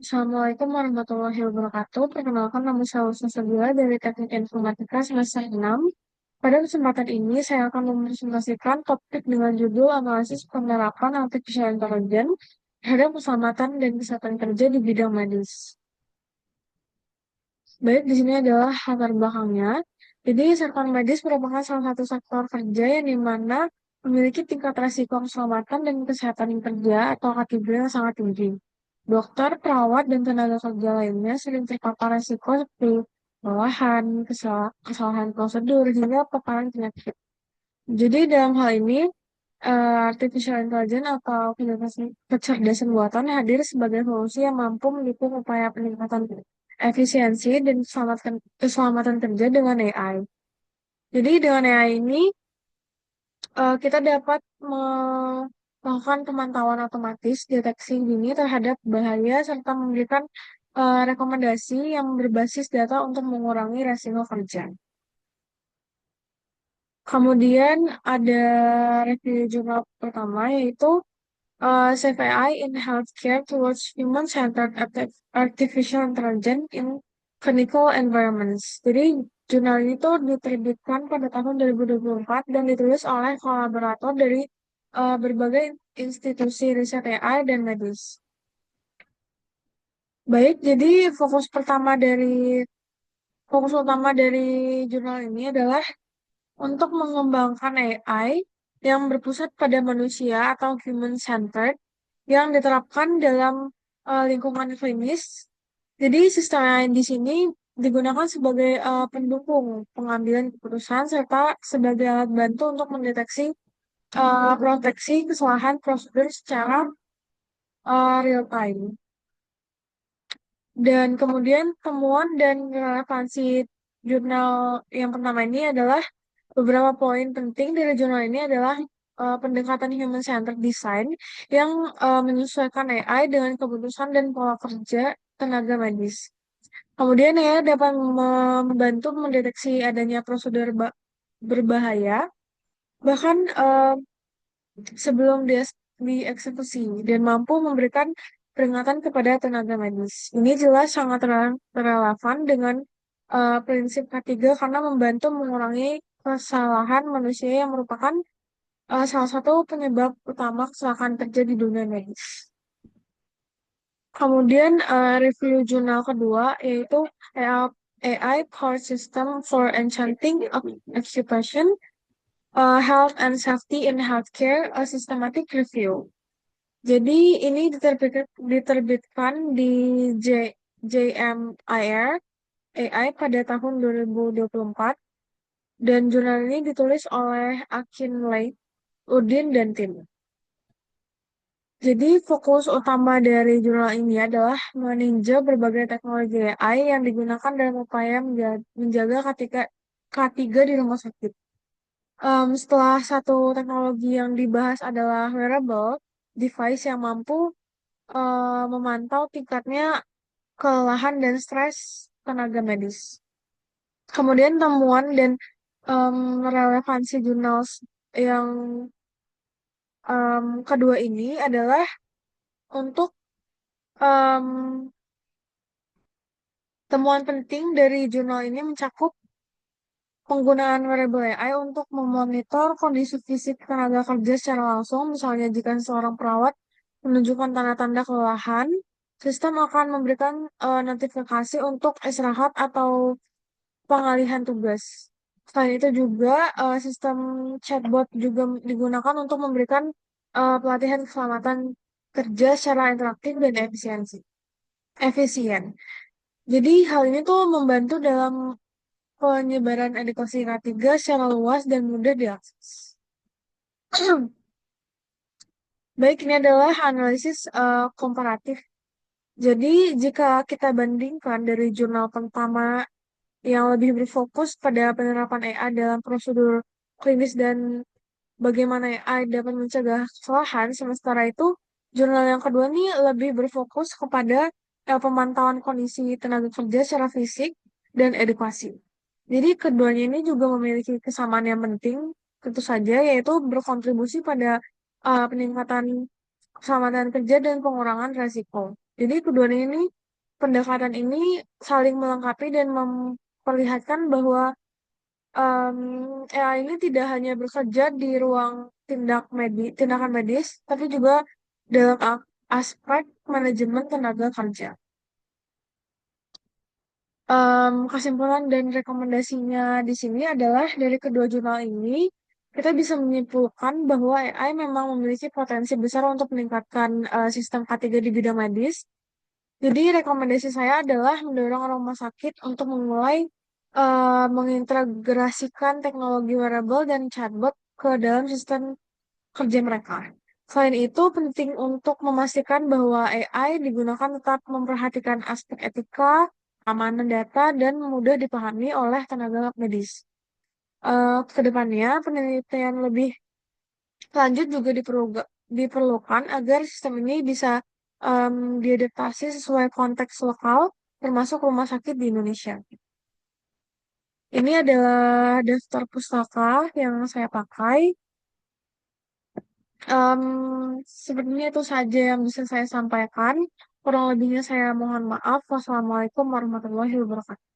Assalamualaikum warahmatullahi wabarakatuh. Perkenalkan nama saya Ulfa Sabila dari Teknik Informatika semester 6. Pada kesempatan ini saya akan mempresentasikan topik dengan judul analisis penerapan artificial intelligence terhadap keselamatan dan kesehatan kerja di bidang medis. Baik, di sini adalah latar belakangnya. Jadi, sektor medis merupakan salah satu sektor kerja yang dimana memiliki tingkat resiko keselamatan dan kesehatan kerja atau KTB yang sangat tinggi. Dokter, perawat, dan tenaga kerja lainnya sering terpapar resiko seperti kelelahan, kesalahan prosedur, hingga paparan penyakit. Jadi, dalam hal ini, artificial intelligence atau kecerdasan buatan hadir sebagai solusi yang mampu mendukung upaya peningkatan efisiensi dan keselamatan kerja dengan AI. Jadi dengan AI ini kita dapat melakukan pemantauan otomatis deteksi dini terhadap bahaya serta memberikan rekomendasi yang berbasis data untuk mengurangi resiko kerja. Kemudian ada review jurnal pertama yaitu Save AI in Healthcare Towards Human-Centered Artificial Intelligence in Clinical Environments. Jadi, jurnal ini tuh diterbitkan pada tahun 2024 dan ditulis oleh kolaborator dari berbagai institusi riset AI dan medis. Baik, jadi fokus utama dari jurnal ini adalah untuk mengembangkan AI yang berpusat pada manusia atau human-centered yang diterapkan dalam lingkungan klinis. Jadi sistem AI di sini digunakan sebagai pendukung pengambilan keputusan serta sebagai alat bantu untuk mendeteksi proteksi kesalahan prosedur secara real time. Dan kemudian temuan dan relevansi jurnal yang pertama ini adalah beberapa poin penting dari jurnal ini adalah pendekatan human-centered design yang menyesuaikan AI dengan kebutuhan dan pola kerja tenaga medis. Kemudian ya dapat membantu mendeteksi adanya prosedur berbahaya, bahkan sebelum dia dieksekusi dan mampu memberikan peringatan kepada tenaga medis. Ini jelas sangat relevan dengan prinsip ketiga karena membantu mengurangi kesalahan manusia yang merupakan salah satu penyebab utama kecelakaan kerja di dunia medis. Kemudian review jurnal kedua yaitu AI Power System for Enchanting Occupation, Health and Safety in Healthcare, a Systematic Review. Jadi ini diterbitkan di JMIR AI pada tahun 2024 dan jurnal ini ditulis oleh Akin Lei, Udin, dan tim. Jadi fokus utama dari jurnal ini adalah meninjau berbagai teknologi AI yang digunakan dalam upaya menjaga K3 di rumah sakit. Setelah satu teknologi yang dibahas adalah wearable device yang mampu memantau tingkatnya kelelahan dan stres tenaga medis. Kemudian temuan dan relevansi jurnal yang kedua ini adalah untuk em, temuan penting dari jurnal ini mencakup penggunaan wearable AI untuk memonitor kondisi fisik tenaga kerja secara langsung. Misalnya jika seorang perawat menunjukkan tanda-tanda kelelahan, sistem akan memberikan notifikasi untuk istirahat atau pengalihan tugas. Selain itu juga sistem chatbot juga digunakan untuk memberikan pelatihan keselamatan kerja secara interaktif dan efisien. Jadi hal ini tuh membantu dalam penyebaran edukasi K3 secara luas dan mudah diakses. Baik, ini adalah analisis komparatif. Jadi jika kita bandingkan dari jurnal pertama yang lebih berfokus pada penerapan AI dalam prosedur klinis dan bagaimana AI dapat mencegah kesalahan, sementara itu jurnal yang kedua ini lebih berfokus kepada pemantauan kondisi tenaga kerja secara fisik dan edukasi. Jadi keduanya ini juga memiliki kesamaan yang penting, tentu saja, yaitu berkontribusi pada peningkatan keselamatan kerja dan pengurangan resiko. Jadi keduanya ini, pendekatan ini saling melengkapi dan memperlihatkan bahwa AI ini tidak hanya bekerja di ruang tindakan medis, tapi juga dalam aspek manajemen tenaga kerja. Kesimpulan dan rekomendasinya di sini adalah dari kedua jurnal ini, kita bisa menyimpulkan bahwa AI memang memiliki potensi besar untuk meningkatkan sistem K3 di bidang medis. Jadi rekomendasi saya adalah mendorong rumah sakit untuk memulai mengintegrasikan teknologi wearable dan chatbot ke dalam sistem kerja mereka. Selain itu, penting untuk memastikan bahwa AI digunakan tetap memperhatikan aspek etika, keamanan data, dan mudah dipahami oleh tenaga medis. Kedepannya, penelitian lebih lanjut juga diperlukan agar sistem ini bisa diadaptasi sesuai konteks lokal, termasuk rumah sakit di Indonesia. Ini adalah daftar pustaka yang saya pakai. Em, Sebenarnya itu saja yang bisa saya sampaikan. Kurang lebihnya saya mohon maaf. Wassalamualaikum warahmatullahi wabarakatuh.